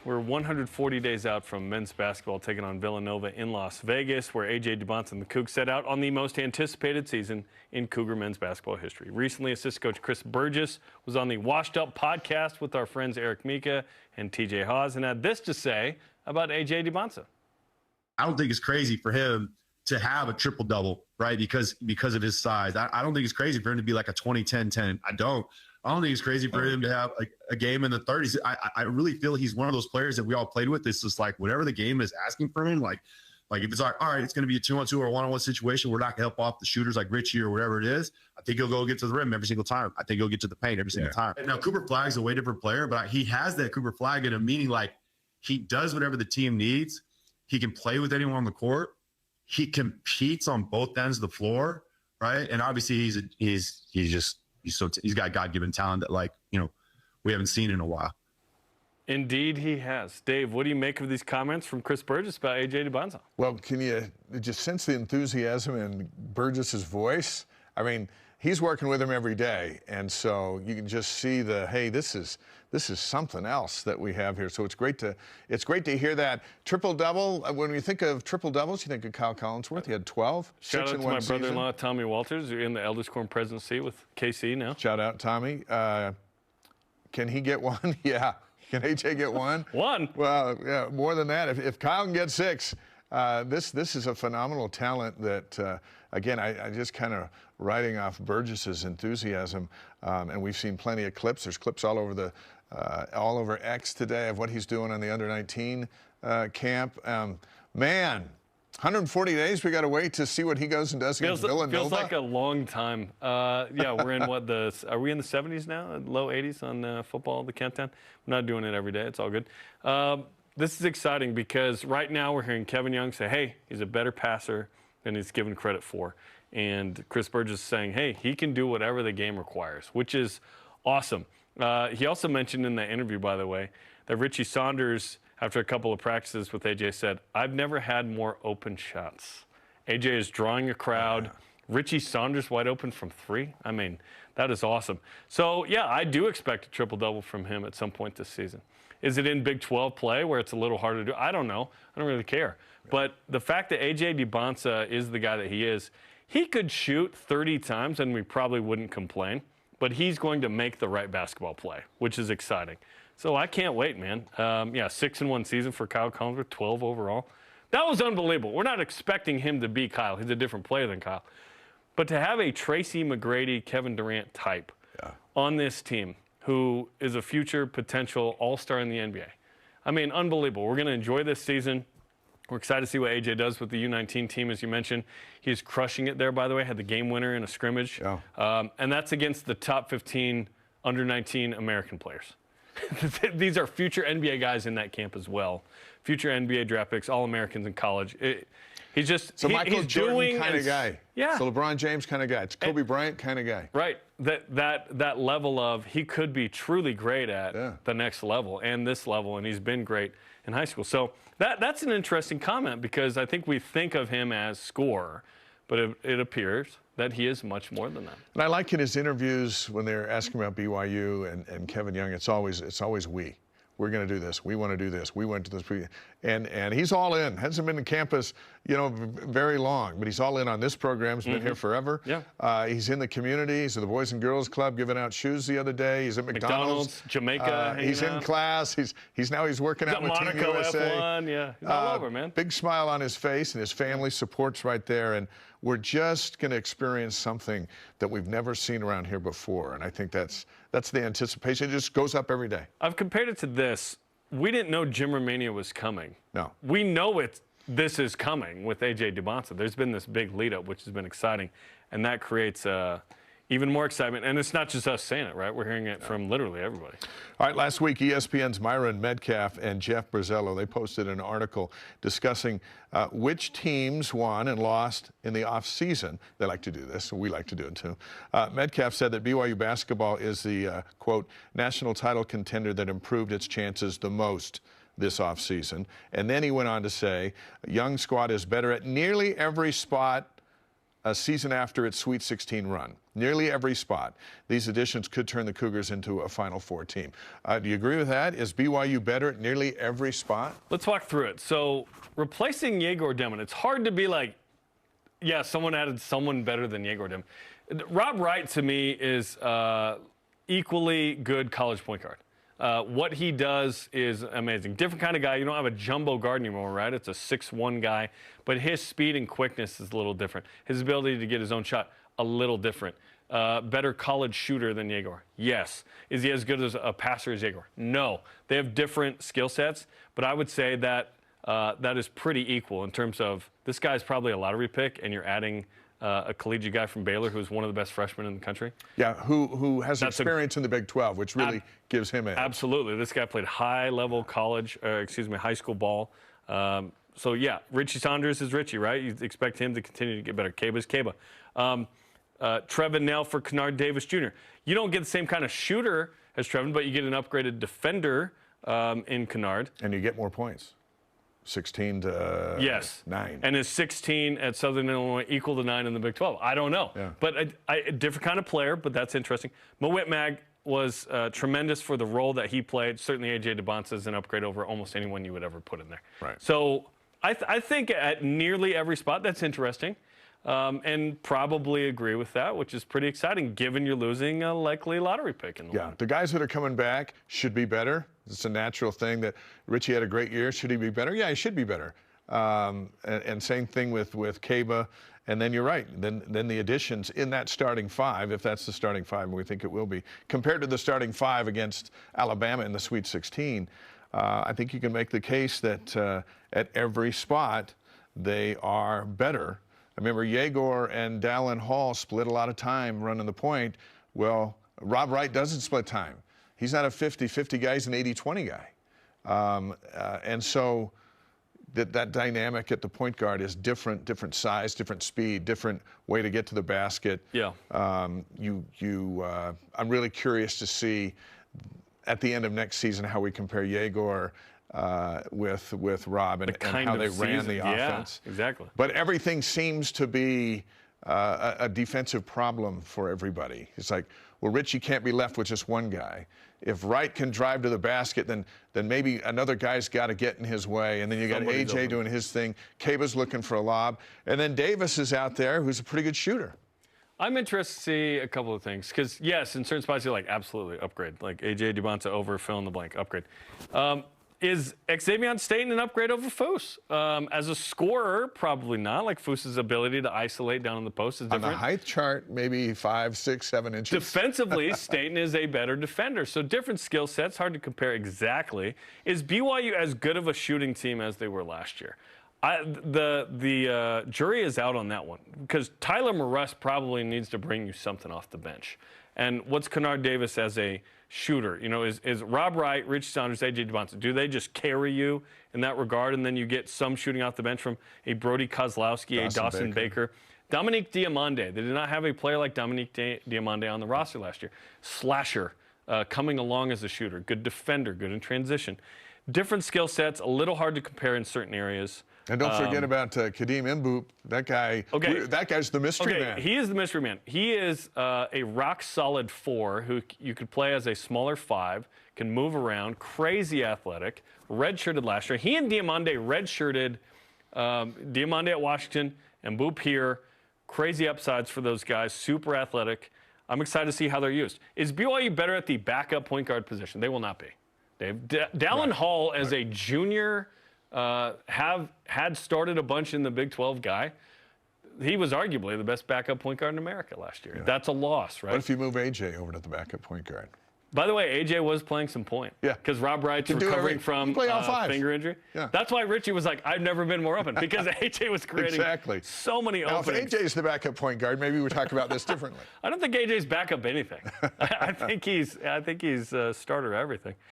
We're 140 days out from men's basketball taking on Villanova in Las Vegas, where A.J. Dubonsa and the Cougs set out on the most anticipated season in Cougar men's basketball history. Recently, assistant coach Chris Burgess was on the Washed Up podcast with our friends Eric Mika and T.J. Haws and had this to say about A.J. Dubonsa. I don't think it's crazy for him to have a triple-double, right, because of his size. I don't think it's crazy for him to be like a 20-10-10. I don't think it's crazy for him to have a game in the 30s. I really feel he's one of those players that we all played with. It's just like whatever the game is asking for him, like if it's like, all right, it's going to be a 2-on-2 or a 1-on-1 situation, we're not going to help off the shooters like Richie or whatever it is. I think he'll go get to the rim every single time. I think he'll get to the paint every single time. Now, Cooper Flagg's a way different player, but he has that Cooper Flagg in a meaning like he does whatever the team needs. He can play with anyone on the court. He competes on both ends of the floor, right? And obviously he's got God-given talent that, we haven't seen in a while. Indeed, he has. Dave, what do you make of these comments from Chris Burgess about A.J. Dubonsa? Well, can you just sense the enthusiasm in Burgess's voice? I mean, he's working with him every day, and so you can just see hey, this is something else that we have here. So it's great to hear that triple-double. When you think of triple-doubles, you think of Kyle Collinsworth. He had 12. Shout out to my brother-in-law, Tommy Walters, who's in the Elders Quorum presidency with KC now. Shout out, Tommy. Can he get one? Yeah. Can AJ get one? One? Well, yeah, more than that. If Kyle can get 6, this is a phenomenal talent that, again, I just kind of riding off Burgess's enthusiasm, and we've seen plenty of clips. There's clips all over X today of what he's doing on the under-19 camp. Man, 140 days, we got to wait to see what he goes and does against Villanova. Feels like a long time. Yeah, we're in are we in the 70s now? Low 80s on football, the countdown? We're not doing it every day. It's all good. This is exciting because right now we're hearing Kevin Young say, hey, he's a better passer than he's given credit for. And Chris Burgess is saying, hey, he can do whatever the game requires, which is awesome. He also mentioned in that interview, by the way, that Richie Saunders, after a couple of practices with AJ, said, I've never had more open shots. AJ is drawing a crowd. Richie Saunders wide open from 3. I mean, that is awesome. So, yeah, I do expect a triple-double from him at some point this season. Is it in Big 12 play where it's a little harder to do? I don't know. I don't really care. But the fact that A.J. Dubonsa is the guy that he is, he could shoot 30 times and we probably wouldn't complain. But he's going to make the right basketball play, which is exciting. So I can't wait, man. 6-1 season for Kyle Collinsworth, 12 overall. That was unbelievable. We're not expecting him to be Kyle. He's a different player than Kyle. But to have a Tracy McGrady, Kevin Durant type on this team who is a future potential all-star in the NBA. I mean, unbelievable. We're going to enjoy this season. We're excited to see what AJ does with the U19 team, as you mentioned. He's crushing it there, by the way. Had the game winner in a scrimmage. And that's against the top 15 under-19 American players. These are future NBA guys in that camp as well. Future NBA draft picks, All-Americans in college. He's just Michael Jordan kind of guy. Yeah. So LeBron James kind of guy. It's Kobe Bryant kind of guy. Right. That level of he could be truly great at the next level and this level, and he's been great in high school. So that's an interesting comment because I think we think of him as scorer, but it appears that he is much more than that. And I like in his interviews when they're asking about BYU and Kevin Young, it's always we. We're going to do this. We want to do this. We went to this. And he's all in. Hasn't been to campus, very long, but he's all in on this program. He's been here forever. Yeah. He's in the community. He's at the Boys and Girls Club giving out shoes the other day. He's at McDonald's. Jamaica. He's in class. He's working out with Team USA. F1. Yeah. He's all over, man. Big smile on his face, and his family support's right there. And we're just going to experience something that we've never seen around here before. And I think that's the anticipation. It just goes up every day. I've compared it to this. We didn't know Gymmermania was coming. No. We know this is coming with A.J. Dubonsa. There's been this big lead-up, which has been exciting. And that creates even more excitement. And it's not just us saying it, right? We're hearing it from literally everybody. All right, last week, ESPN's Myron, Medcalf, and Jeff Brazello, they posted an article discussing which teams won and lost in the offseason. They like to do this, and we like to do it too. Medcalf said that BYU basketball is the, quote, national title contender that improved its chances the most this offseason. And then he went on to say, young squad is better at nearly every spot a season after its Sweet 16 run. Nearly every spot. These additions could turn the Cougars into a Final Four team. Do you agree with that? Is BYU better at nearly every spot? Let's walk through it. So replacing Egor Demin, it's hard to be like, yeah, someone added someone better than Egor Demin. Rob Wright, to me, is equally good college point guard. What he does is amazing. Different kind of guy. You don't have a jumbo guard anymore, right? It's a 6'1" guy. But his speed and quickness is a little different. His ability to get his own shot, a little different. Better college shooter than Egor? Yes. Is he as good as a passer as Egor? No. They have different skill sets, but I would say that that is pretty equal in terms of this guy's probably a lottery pick, and you're adding a collegiate guy from Baylor who's one of the best freshmen in the country. Yeah, who has experience in the Big 12, which really gives him an edge. Absolutely. This guy played high-level high school ball. So, yeah, Richie Saunders is Richie, right? You expect him to continue to get better. Keba's Keba. Trevin Nell for Kennard Davis Jr. You don't get the same kind of shooter as Trevin, but you get an upgraded defender in Kennard. And you get more points. 16 to 9. And is 16 at Southern Illinois equal to 9 in the Big 12? I don't know. Yeah. But a different kind of player, but that's interesting. Mawit Mag was tremendous for the role that he played. Certainly A.J. DeBonce is an upgrade over almost anyone you would ever put in there. Right. So I think at nearly every spot that's interesting. And probably agree with that, which is pretty exciting, given you're losing a likely lottery pick in the league. The guys that are coming back should be better. It's a natural thing that Richie had a great year. Should he be better? Yeah, he should be better. And same thing with Keba. And then you're right. Then the additions in that starting five, if that's the starting five, and we think it will be, compared to the starting five against Alabama in the Sweet 16, I think you can make the case that at every spot they are better. I remember Egor and Dallin Hall split a lot of time running the point. Well, Rob Wright doesn't split time. He's not a 50-50 guy. He's an 80-20 guy. And so that dynamic at the point guard is different size, different speed, different way to get to the basket. Yeah. I'm really curious to see at the end of next season how we compare Egor with Rob and how they ran the offense. Yeah, exactly. But everything seems to be a defensive problem for everybody. It's like, well, Richie can't be left with just one guy. If Wright can drive to the basket, then maybe another guy's got to get in his way. And then you got A.J. doing his thing. Keba's looking for a lob. And then Davis is out there, who's a pretty good shooter. I'm interested to see a couple of things. Because, yes, in certain spots, you're like, absolutely, upgrade. Like A.J. DeBonta over, fill in the blank, upgrade. Is Xavier Staten an upgrade over Foose? As a scorer, probably not. Like Foose's ability to isolate down in the post is different. On the height chart, maybe 5, 6, 7 inches. Defensively, Staten is a better defender. So different skill sets, hard to compare exactly. Is BYU as good of a shooting team as they were last year? The jury is out on that one because Tyler Morris probably needs to bring you something off the bench. And what's Kennard Davis as a shooter? You know, is Rob Wright, Richie Saunders, A.J. DeBonta, do they just carry you in that regard? And then you get some shooting off the bench from a Brody Kozlowski, a Dawson Baker. Dominique Diamande. They did not have a player like Dominique Diamande on the roster last year. Slasher, coming along as a shooter. Good defender, good in transition. Different skill sets, a little hard to compare in certain areas. And don't forget about Kadeem Mboop. That guy. Okay. That guy's the mystery man. He is the mystery man. He is a rock-solid 4 who you could play as a smaller 5, can move around, crazy athletic, redshirted last year. He and Diamande redshirted, Diamande at Washington and Mboop here. Crazy upsides for those guys, super athletic. I'm excited to see how they're used. Is BYU better at the backup point guard position? They will not be. Dave. Dallin Hall as a junior had started a bunch in the Big 12 guy. He was arguably the best backup point guard in America last year. Yeah. That's a loss, right? What if you move A.J. over to the backup point guard? By the way, A.J. was playing some point. Yeah. Because Rob Wright's recovering from finger injury. Yeah. That's why Richie was like, I've never been more open. Because A.J. was creating so many openings. Now, if A.J.'s the backup point guard, maybe we talk about this differently. I don't think A.J.'s backup anything. I think he's a starter everything.